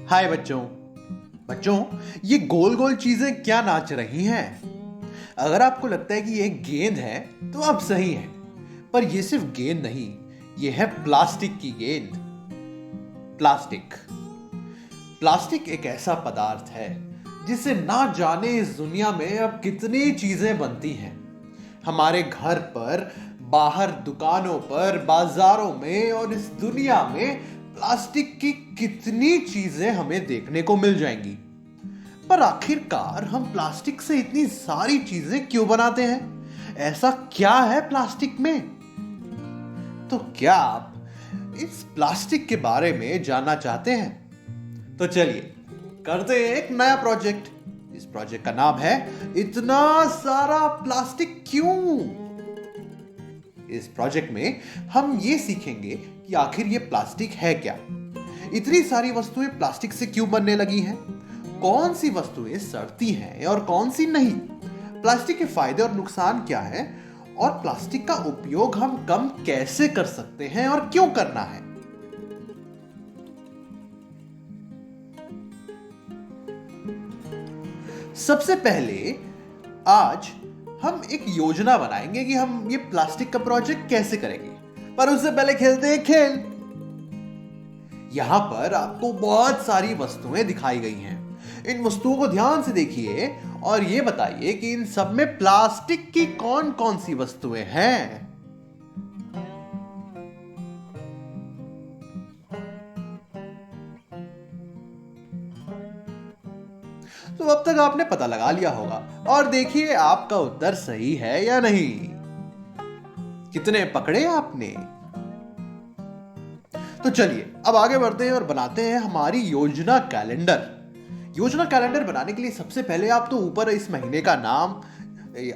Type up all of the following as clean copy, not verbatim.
हाय बच्चों। बच्चों, ये गोल गोल चीजें क्या नाच रही हैं? अगर आपको लगता है कि ये गेंद है तो आप सही हैं, पर ये सिर्फ गेंद नहीं, ये है प्लास्टिक की गेंद। प्लास्टिक प्लास्टिक एक ऐसा पदार्थ है जिससे ना जाने इस दुनिया में अब कितनी चीजें बनती हैं। हमारे घर पर, बाहर दुकानों पर, बाजारों में और इस दुनिया में प्लास्टिक की कितनी चीजें हमें देखने को मिल जाएंगी। पर आखिरकार हम प्लास्टिक से इतनी सारी चीजें क्यों बनाते हैं? ऐसा क्या है प्लास्टिक में? तो क्या आप इस प्लास्टिक के बारे में जानना चाहते हैं? तो चलिए करते हैं एक नया प्रोजेक्ट। इस प्रोजेक्ट का नाम है इतना सारा प्लास्टिक क्यों। इस प्रोजेक्ट में हम ये सीखेंगे कि आखिर ये प्लास्टिक है क्या, इतनी सारी वस्तुएं प्लास्टिक से क्यों बनने लगी हैं, कौन सी वस्तुएं सड़ती हैं और कौन सी नहीं, प्लास्टिक के फायदे और नुकसान क्या हैं, और प्लास्टिक का उपयोग हम कम कैसे कर सकते हैं और क्यों करना है। सबसे पहले आज हम एक योजना बनाएंगे कि हम ये प्लास्टिक का प्रोजेक्ट कैसे करेंगे, पर उससे पहले खेलते हैं खेल। यहां पर आपको बहुत सारी वस्तुएं दिखाई गई हैं। इन वस्तुओं को ध्यान से देखिए और ये बताइए कि इन सब में प्लास्टिक की कौन कौन सी वस्तुएं हैं। तो अब तक आपने पता लगा लिया होगा और देखिए आपका उत्तर सही है या नहीं। कितने पकड़े आपने? तो चलिए अब आगे बढ़ते हैं और बनाते हैं हमारी योजना कैलेंडर। योजना कैलेंडर बनाने के लिए सबसे पहले आप तो ऊपर इस महीने का नाम,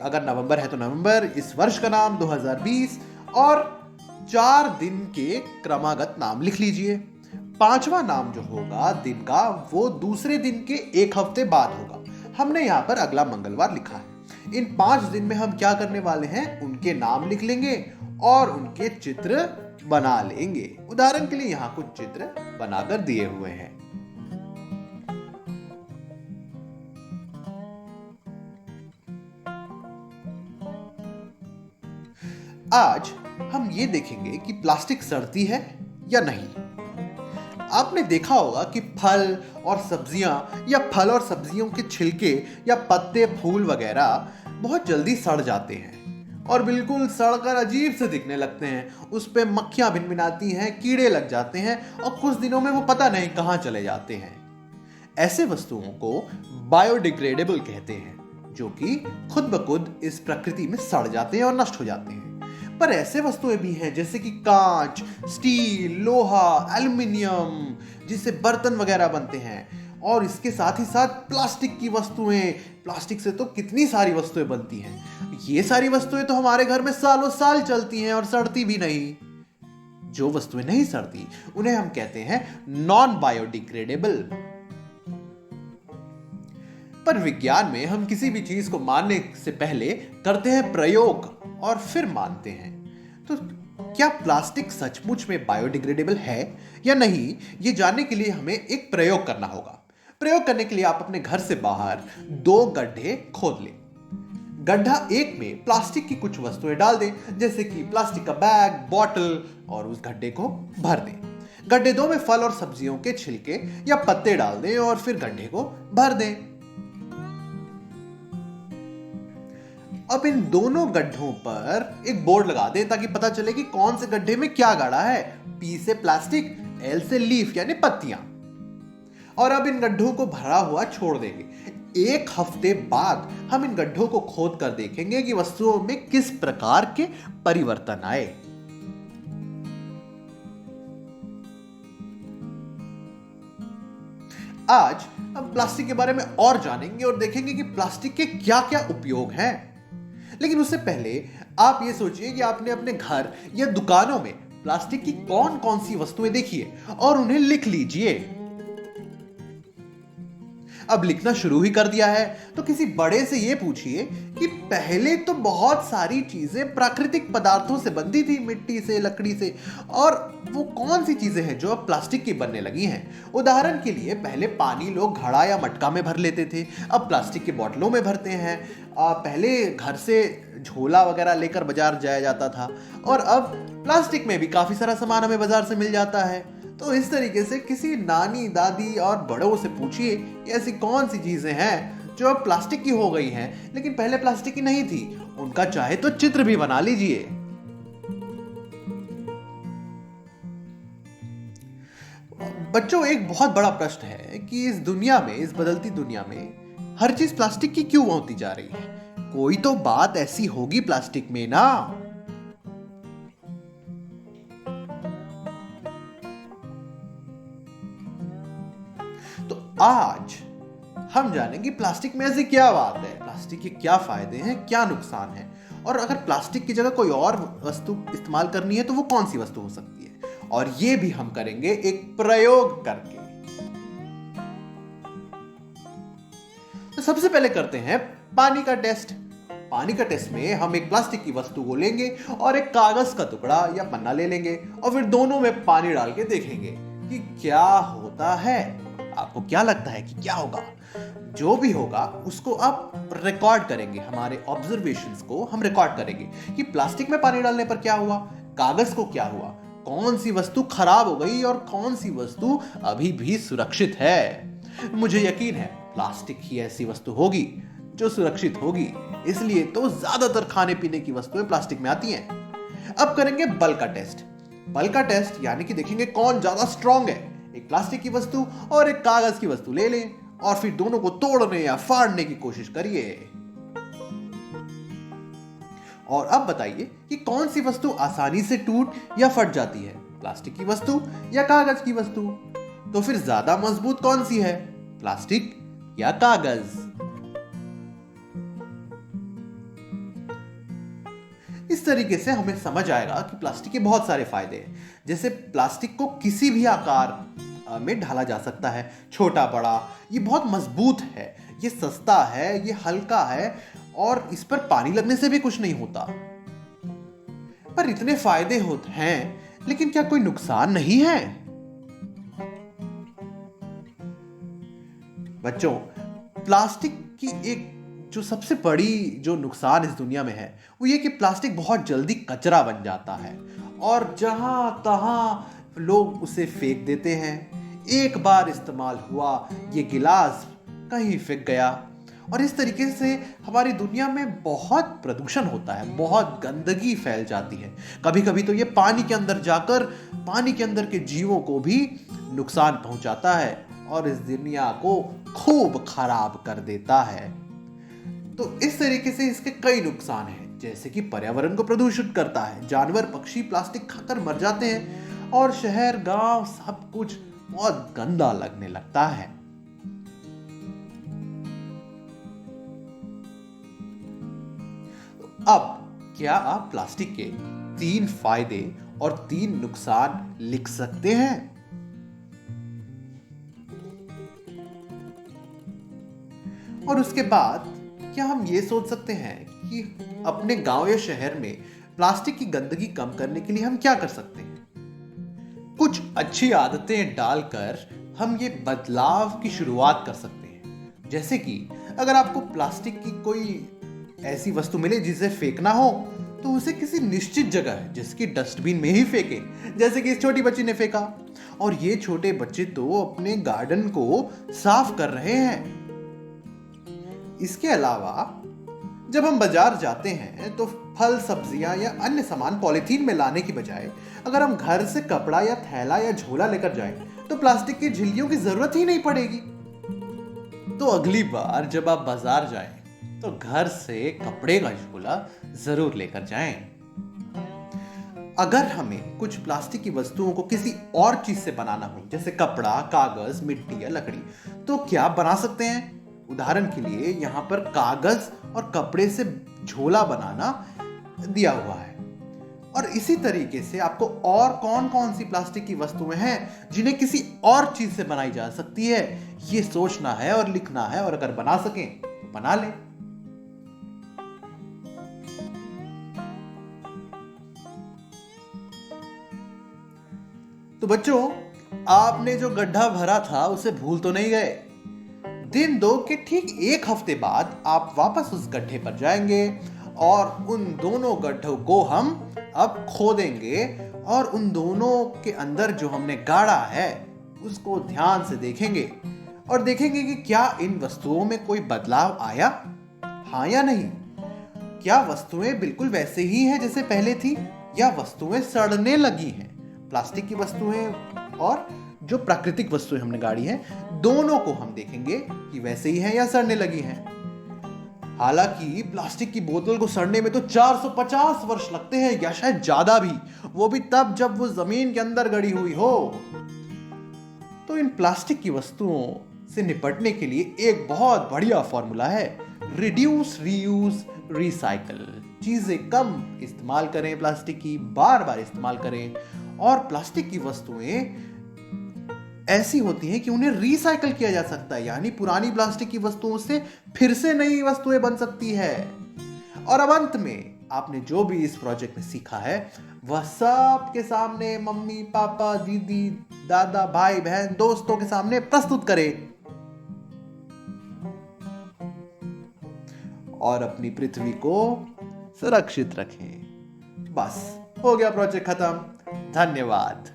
अगर नवंबर है तो नवंबर, इस वर्ष का नाम 2020 और 4 दिन के क्रमागत नाम लिख लीजिए। 5वां नाम जो होगा दिन का, वो दूसरे दिन के एक हफ्ते बाद होगा। हमने यहां पर अगला मंगलवार लिखा है। इन 5 दिन में हम क्या करने वाले हैं, उनके नाम लिख लेंगे और उनके चित्र बना लेंगे। उदाहरण के लिए यहां कुछ चित्र बनाकर दिए हुए हैं। आज हम ये देखेंगे कि प्लास्टिक सड़ती है या नहीं। आपने देखा होगा कि फल और सब्जियों के छिलके या पत्ते, फूल वगैरह बहुत जल्दी सड़ जाते हैं और बिल्कुल सड़कर अजीब से दिखने लगते हैं। उस पे मक्खियां भिनभिनाती हैं, कीड़े लग जाते हैं और कुछ दिनों में वो पता नहीं कहां चले जाते हैं। ऐसे वस्तुओं को बायोडिग्रेडेबल कहते हैं, जो कि खुद ब खुद इस प्रकृति में सड़ जाते हैं और नष्ट हो जाते हैं। पर ऐसे वस्तुएं भी हैं जैसे कि कांच, स्टील, लोहा, एल्युमिनियम, जिससे बर्तन वगैरह बनते हैं, और इसके साथ ही साथ प्लास्टिक की वस्तुएं। प्लास्टिक से तो कितनी सारी वस्तुएं बनती हैं। ये सारी वस्तुएं तो हमारे घर में सालों साल चलती हैं और सड़ती भी नहीं। जो वस्तुएं नहीं सड़ती उन्हें हम कहते हैं नॉन बायोडिग्रेडेबल। पर विज्ञान में हम किसी भी चीज को मानने से पहले करते हैं प्रयोग और फिर मानते हैं। तो क्या प्लास्टिक सचमुच में बायोडिग्रेडेबल है या नहीं, ये जानने के लिए हमें एक प्रयोग करना होगा। प्रयोग करने के लिए आप अपने घर से बाहर 2 गड्ढे खोद लें। गड्ढा 1 में प्लास्टिक की कुछ वस्तुएं डाल दें, जैसे कि प्लास्टिक का बैग, बॉटल, और उस गड्ढे को भर दें। गड्ढे 2 में फल और सब्जियों के छिलके या पत्ते डाल दें और फिर गड्ढे को भर दें। अब इन दोनों गड्ढों पर एक बोर्ड लगा दें ताकि पता चले कि कौन से गड्ढे में क्या गाड़ा है। P से प्लास्टिक, L से लीफ यानी पत्तियां। और अब इन गड्ढों को भरा हुआ छोड़ देंगे। 1 हफ्ते बाद हम इन गड्ढों को खोद कर देखेंगे कि वस्तुओं में किस प्रकार के परिवर्तन आए। आज हम प्लास्टिक के बारे में और जानेंगे और देखेंगे कि प्लास्टिक के क्या क्या उपयोग हैं। लेकिन उससे पहले आप ये सोचिए कि आपने अपने घर या दुकानों में प्लास्टिक की कौन कौन सी वस्तुएं देखी है और उन्हें लिख लीजिए। अब लिखना शुरू ही कर दिया है तो किसी बड़े से ये पूछिए कि पहले तो बहुत सारी चीजें प्राकृतिक पदार्थों से बनती थी, मिट्टी से, लकड़ी से, और वो कौन सी चीजें हैं जो अब प्लास्टिक की बनने लगी हैं। उदाहरण के लिए पहले पानी लोग घड़ा या मटका में भर लेते थे, अब प्लास्टिक की बोतलों में भरते हैं। पहले घर से झोला वगैरह लेकर बाजार जाया जाता था, और अब प्लास्टिक में भी काफी सारा सामान हमें बाजार से मिल जाता है। तो इस तरीके से किसी नानी, दादी और बड़ों से पूछिए कि ऐसी कौन सी चीजें हैं जो अब प्लास्टिक की हो गई हैं लेकिन पहले प्लास्टिक की नहीं थी। उनका चाहे तो चित्र भी बना लीजिए। बच्चों, एक बहुत बड़ा प्रश्न है कि इस दुनिया में, इस बदलती दुनिया में हर चीज प्लास्टिक की क्यों होती जा रही है। कोई तो बात ऐसी होगी प्लास्टिक में ना। तो आज हम जानेंगे प्लास्टिक में ऐसी क्या बात है, प्लास्टिक के क्या फायदे हैं, क्या नुकसान है, और अगर प्लास्टिक की जगह कोई और वस्तु इस्तेमाल करनी है तो वो कौन सी वस्तु हो सकती है। और ये भी हम करेंगे एक प्रयोग करके। तो सबसे पहले करते हैं पानी का टेस्ट। पानी का टेस्ट में हम एक प्लास्टिक की वस्तु को लेंगे और एक कागज का टुकड़ा या पन्ना ले लेंगे और फिर दोनों में पानी डाल के देखेंगे कि क्या होता है। आपको क्या लगता है कि क्या होगा? जो भी होगा उसको आप रिकॉर्ड करेंगे, हमारे ऑब्जर्वेशंस को हम रिकॉर्ड करेंगे कि प्लास्टिक में पानी डालने पर क्या हुआ, कागज को क्या हुआ, कौन सी वस्तु खराब हो गई और कौन सी वस्तु अभी भी सुरक्षित है। मुझे यकीन है प्लास्टिक ही ऐसी वस्तु होगी जो सुरक्षित होगी, इसलिए तो ज्यादातर खाने पीने की वस्तुएं प्लास्टिक में आती हैं। अब करेंगे बल का टेस्ट। बल का टेस्ट यानी कि देखेंगे कौन ज्यादा स्ट्रांग है। एक प्लास्टिक की वस्तु और एक कागज की वस्तु ले लें और फिर दोनों को तोड़ने या फाड़ने की कोशिश करिए। और अब बताइए कि कौन सी वस्तु आसानी से टूट या फट जाती है, प्लास्टिक की वस्तु या कागज की वस्तु। तो फिर ज्यादा मजबूत कौन सी है, प्लास्टिक या कागज? इस तरीके से हमें समझ आएगा कि प्लास्टिक के बहुत सारे फायदे हैं। जैसे प्लास्टिक को किसी भी आकार में ढाला जा सकता है, छोटा बड़ा। ये बहुत मजबूत है, ये सस्ता है, ये हल्का है और इस पर पानी लगने से भी कुछ नहीं होता। पर इतने फायदे होते हैं, लेकिन क्या कोई नुकसान नहीं है? बच्चों, प्लास्टिक की एक जो सबसे बड़ी जो नुकसान इस दुनिया में है वो ये कि प्लास्टिक बहुत जल्दी कचरा बन जाता है और जहां तहां लोग उसे फेंक देते हैं। एक बार इस्तेमाल हुआ ये गिलास कहीं फेंक गया और इस तरीके से हमारी दुनिया में बहुत प्रदूषण होता है, बहुत गंदगी फैल जाती है। कभी कभी तो ये पानी के अंदर जाकर पानी के अंदर के जीवों को भी नुकसान पहुंचाता है और इस दुनिया को खूब खराब कर देता है। तो इस तरीके से इसके कई नुकसान हैं, जैसे कि पर्यावरण को प्रदूषित करता है, जानवर पक्षी प्लास्टिक खाकर मर जाते हैं और शहर गांव सब कुछ बहुत गंदा लगने लगता है। अब क्या आप प्लास्टिक के 3 फायदे और 3 नुकसान लिख सकते हैं? और उसके बाद क्या हम ये सोच सकते हैं कि अपने गांव या शहर में प्लास्टिक की गंदगी कम करने के लिए हम क्या कर सकते हैं? कुछ अच्छी आदतें डालकर हम ये बदलाव की शुरुआत कर सकते हैं। जैसे कि अगर आपको प्लास्टिक की कोई ऐसी वस्तु मिले जिसे फेंकना हो तो उसे किसी निश्चित जगह जिसकी डस्टबिन में ही फेंकें, जैसे कि इस छोटी बच्ची ने फेंका। और ये छोटे बच्चे तो अपने गार्डन को साफ कर रहे हैं। इसके अलावा जब हम बाजार जाते हैं तो फल, सब्जियां या अन्य सामान पॉलिथीन में लाने की बजाय अगर हम घर से कपड़ा या थैला या झोला लेकर जाएं तो प्लास्टिक की झिल्लियों की जरूरत ही नहीं पड़ेगी। तो अगली बार जब आप बाजार जाएं तो घर से कपड़े का झोला जरूर लेकर जाएं। अगर हमें कुछ प्लास्टिक की वस्तुओं को किसी और चीज से बनाना हो, जैसे कपड़ा, कागज, मिट्टी या लकड़ी, तो क्या बना सकते हैं? उदाहरण के लिए यहाँ पर कागज और कपड़े से झोला बनाना दिया हुआ है। और इसी तरीके से आपको और कौन कौन सी प्लास्टिक की वस्तुएं हैं जिन्हें किसी और चीज से बनाई जा सकती है, ये सोचना है और लिखना है, और अगर बना सकें तो बना लें। तो बच्चों, आपने जो गड्ढा भरा था उसे भूल तो नहीं गए। दिन 2 के ठीक 1 हफ्ते बाद आप वापस उस गड्ढे पर जाएंगे और उन दोनों गड्ढों को हम अब खोदेंगे और उन दोनों के अंदर जो हमने गाड़ा है उसको ध्यान से देखेंगे और देखेंगे कि क्या इन वस्तुओं में कोई बदलाव आया, हाँ या नहीं। क्या वस्तुएं बिल्कुल वैसे ही हैं जैसे पहले थी, या वस्तुएं सड़ने लगी हैं। प्लास्टिक की वस्तुएं और जो प्राकृतिक वस्तुएं हमने गाड़ी हैं, दोनों को हम देखेंगे कि वैसे ही हैं या सड़ने लगी हैं। हालांकि प्लास्टिक की बोतल को सड़ने में तो 450 वर्ष लगते हैं या शायद ज्यादा भी, वो भी तब जब वो जमीन के अंदर गड़ी हुई हो। तो इन प्लास्टिक की वस्तुओं से निपटने के लिए एक बहुत बढ़िया फॉर्मूला है, रिड्यूस, रीयूज, रिसाइकल। चीजें कम इस्तेमाल करें, प्लास्टिक की बार बार इस्तेमाल करें, और प्लास्टिक की वस्तुएं ऐसी होती हैं कि उन्हें रिसाइकल किया जा सकता है, यानी पुरानी प्लास्टिक की वस्तुओं से फिर से नई वस्तुएं बन सकती है। और अब अंत में आपने जो भी इस प्रोजेक्ट में सीखा है वह सब के सामने मम्मी, पापा, दीदी, दादा, भाई, बहन, दोस्तों के सामने प्रस्तुत करें और अपनी पृथ्वी को सुरक्षित रखें। बस हो गया प्रोजेक्ट खत्म। धन्यवाद।